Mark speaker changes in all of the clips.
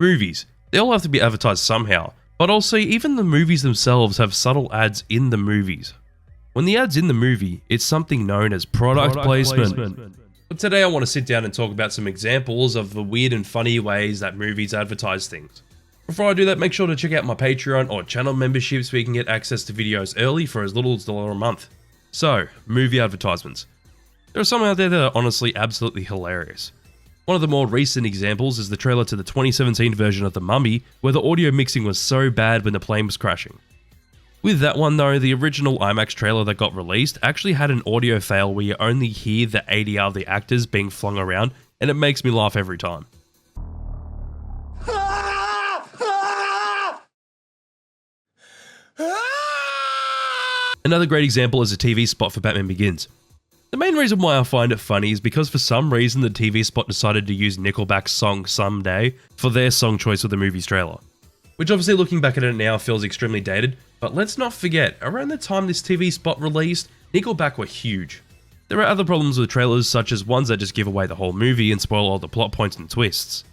Speaker 1: Movies. They all have to be advertised somehow, but also even the movies themselves have subtle ads in the movies. When the ad's in the movie, it's something known as product placement. But today I want to sit down and talk about some examples of the weird and funny ways that movies advertise things. Before I do that, make sure to check out my Patreon or channel membership so you can get access to videos early for as little as $1 a month. So, movie advertisements. There are some out there that are honestly absolutely hilarious. One of the more recent examples is the trailer to the 2017 version of The Mummy, where the audio mixing was so bad when the plane was crashing. With that one though, the original IMAX trailer that got released actually had an audio fail where you only hear the ADR of the actors being flung around, and it makes me laugh every time. Another great example is a TV spot for Batman Begins. The main reason why I find it funny is because for some reason the TV spot decided to use Nickelback's song Someday for their song choice of the movie's trailer. Which obviously looking back at it now feels extremely dated, but let's not forget, around the time this TV spot released, Nickelback were huge. There are other problems with trailers such as ones that just give away the whole movie and spoil all the plot points and twists.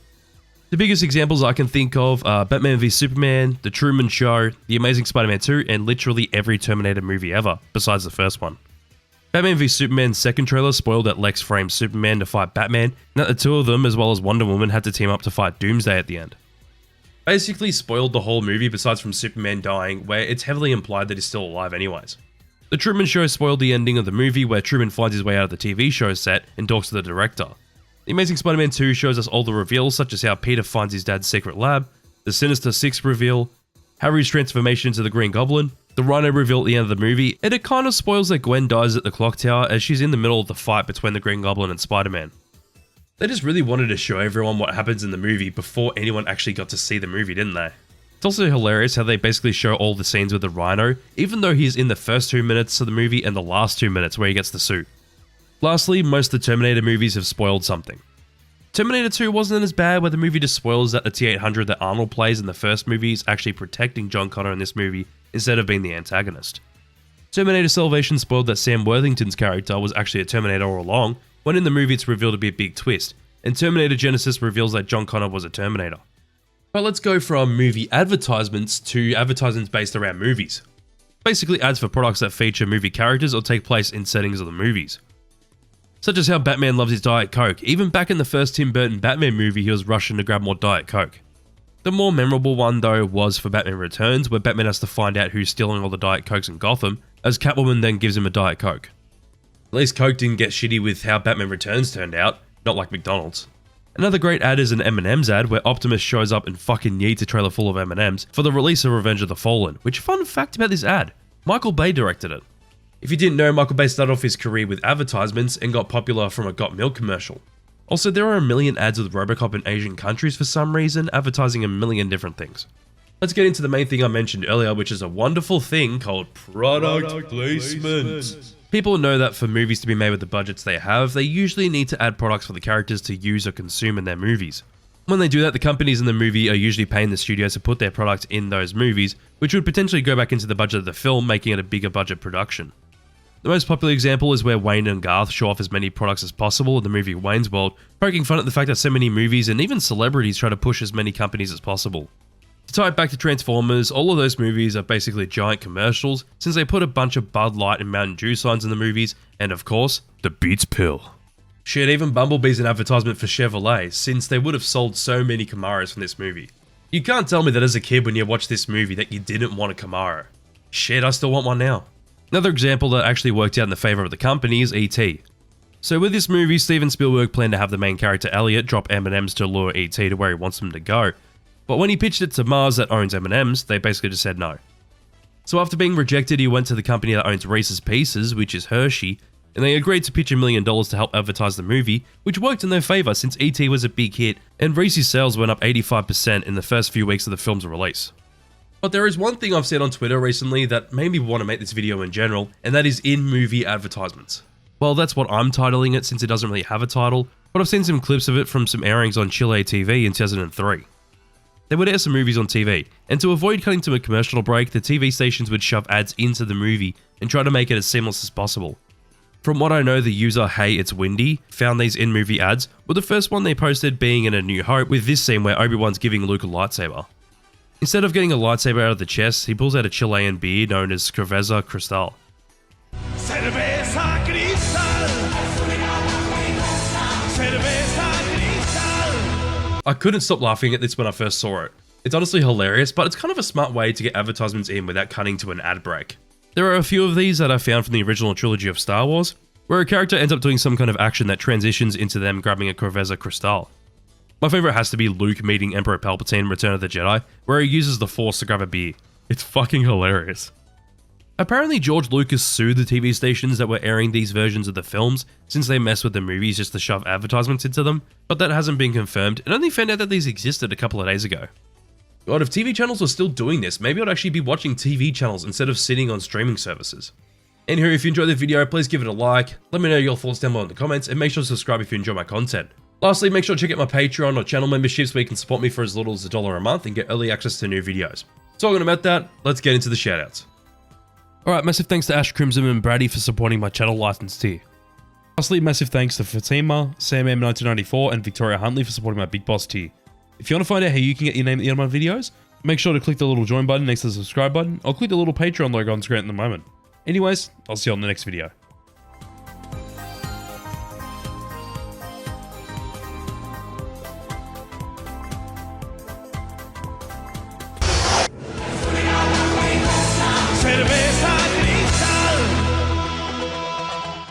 Speaker 1: The biggest examples I can think of are Batman v Superman, The Truman Show, The Amazing Spider-Man 2, and literally every Terminator movie ever, besides the first one. Batman v Superman's second trailer spoiled that Lex framed Superman to fight Batman, and that the two of them, as well as Wonder Woman, had to team up to fight Doomsday at the end. Basically spoiled the whole movie besides from Superman dying, where it's heavily implied that he's still alive anyways. The Truman Show spoiled the ending of the movie where Truman finds his way out of the TV show set and talks to the director. The Amazing Spider-Man 2 shows us all the reveals such as how Peter finds his dad's secret lab, the Sinister Six reveal, Harry's transformation into the Green Goblin, the Rhino reveal at the end of the movie, and it kind of spoils that Gwen dies at the clock tower as she's in the middle of the fight between the Green Goblin and Spider-Man. They just really wanted to show everyone what happens in the movie before anyone actually got to see the movie, didn't they? It's also hilarious how they basically show all the scenes with the Rhino, even though he's in the first 2 minutes of the movie and the last 2 minutes where he gets the suit. Lastly, most of the Terminator movies have spoiled something. Terminator 2 wasn't as bad, where the movie just spoils that the T-800 that Arnold plays in the first movie is actually protecting John Connor in this movie instead of being the antagonist. Terminator Salvation spoiled that Sam Worthington's character was actually a Terminator all along, when in the movie it's revealed to be a big twist, and Terminator Genesis reveals that John Connor was a Terminator. But let's go from movie advertisements to advertisements based around movies. Basically ads for products that feature movie characters or take place in settings of the movies. Such as how Batman loves his Diet Coke. Even back in the first Tim Burton Batman movie, he was rushing to grab more Diet Coke. The more memorable one though was for Batman Returns, where Batman has to find out who's stealing all the Diet Cokes in Gotham, as Catwoman then gives him a Diet Coke. At least Coke didn't get shitty with how Batman Returns turned out, not like McDonald's. Another great ad is an M&ms ad where Optimus shows up and fucking yeets a trailer full of M&ms for the release of Revenge of the Fallen, which fun fact about this ad, Michael Bay directed it. If you didn't know, Michael Bay started off his career with advertisements and got popular from a Got Milk commercial. Also, there are a million ads with Robocop in Asian countries for some reason, advertising a million different things. Let's get into the main thing I mentioned earlier, which is a wonderful thing called product placement. People know that for movies to be made with the budgets they have, they usually need to add products for the characters to use or consume in their movies. When they do that, the companies in the movie are usually paying the studios to put their product in those movies, which would potentially go back into the budget of the film, making it a bigger budget production. The most popular example is where Wayne and Garth show off as many products as possible in the movie Wayne's World, poking fun at the fact that so many movies and even celebrities try to push as many companies as possible. To tie it back to Transformers, all of those movies are basically giant commercials, since they put a bunch of Bud Light and Mountain Dew signs in the movies, and of course, the Beats pill. Shit, even Bumblebee's an advertisement for Chevrolet, since they would have sold so many Camaros from this movie. You can't tell me that as a kid when you watched this movie that you didn't want a Camaro. Shit, I still want one now. Another example that actually worked out in the favour of the company is E.T. So with this movie, Steven Spielberg planned to have the main character Elliot drop M&ms to lure E.T. to where he wants him to go. But when he pitched it to Mars that owns M&ms, they basically just said no. So after being rejected, he went to the company that owns Reese's Pieces, which is Hershey, and they agreed to pitch $1 million to help advertise the movie, which worked in their favour since E.T. was a big hit, and Reese's sales went up 85% in the first few weeks of the film's release. But there is one thing I've said on Twitter recently that made me want to make this video in general, and that is in-movie advertisements. Well, that's what I'm titling it since it doesn't really have a title, but I've seen some clips of it from some airings on Chile TV in 2003. They would air some movies on TV, and to avoid cutting to a commercial break, the TV stations would shove ads into the movie and try to make it as seamless as possible. For From what I know, the user Hey It's Windy found these in-movie ads, with the first one they posted being in A New Hope with this scene where Obi-Wan's giving Luke a lightsaber. Instead of getting a lightsaber out of the chest, he pulls out a Chilean beer known as Cerveza Cristal.
Speaker 2: Cerveza Cristal. Cerveza Cristal.
Speaker 1: I couldn't stop laughing at this when I first saw it. It's honestly hilarious, but it's kind of a smart way to get advertisements in without cutting to an ad break. There are a few of these that I found from the original trilogy of Star Wars, where a character ends up doing some kind of action that transitions into them grabbing a Cerveza Cristal. My favourite has to be Luke meeting Emperor Palpatine in Return of the Jedi, where he uses the Force to grab a beer. It's fucking hilarious. Apparently George Lucas sued the TV stations that were airing these versions of the films since they messed with the movies just to shove advertisements into them, but that hasn't been confirmed and only found out that these existed a couple of days ago. God, if TV channels were still doing this, maybe I'd actually be watching TV channels instead of sitting on streaming services. Anywho, if you enjoyed the video, please give it a like, let me know your thoughts down below in the comments, and make sure to subscribe if you enjoy my content. Lastly, make sure to check out my Patreon or channel memberships where you can support me for as little as $1 a month and get early access to new videos. Talking about that, let's get into the shoutouts. Alright, massive thanks to Ash Crimson and Brady for supporting my channel licensed tier. Lastly, massive thanks to Fatima, Sam M1994 and Victoria Huntley for supporting my Big Boss tier. If you want to find out how you can get your name at the end of my videos, make sure to click the little join button next to the subscribe button, or click the little Patreon logo on screen at the moment. Anyways, I'll see you on the next video.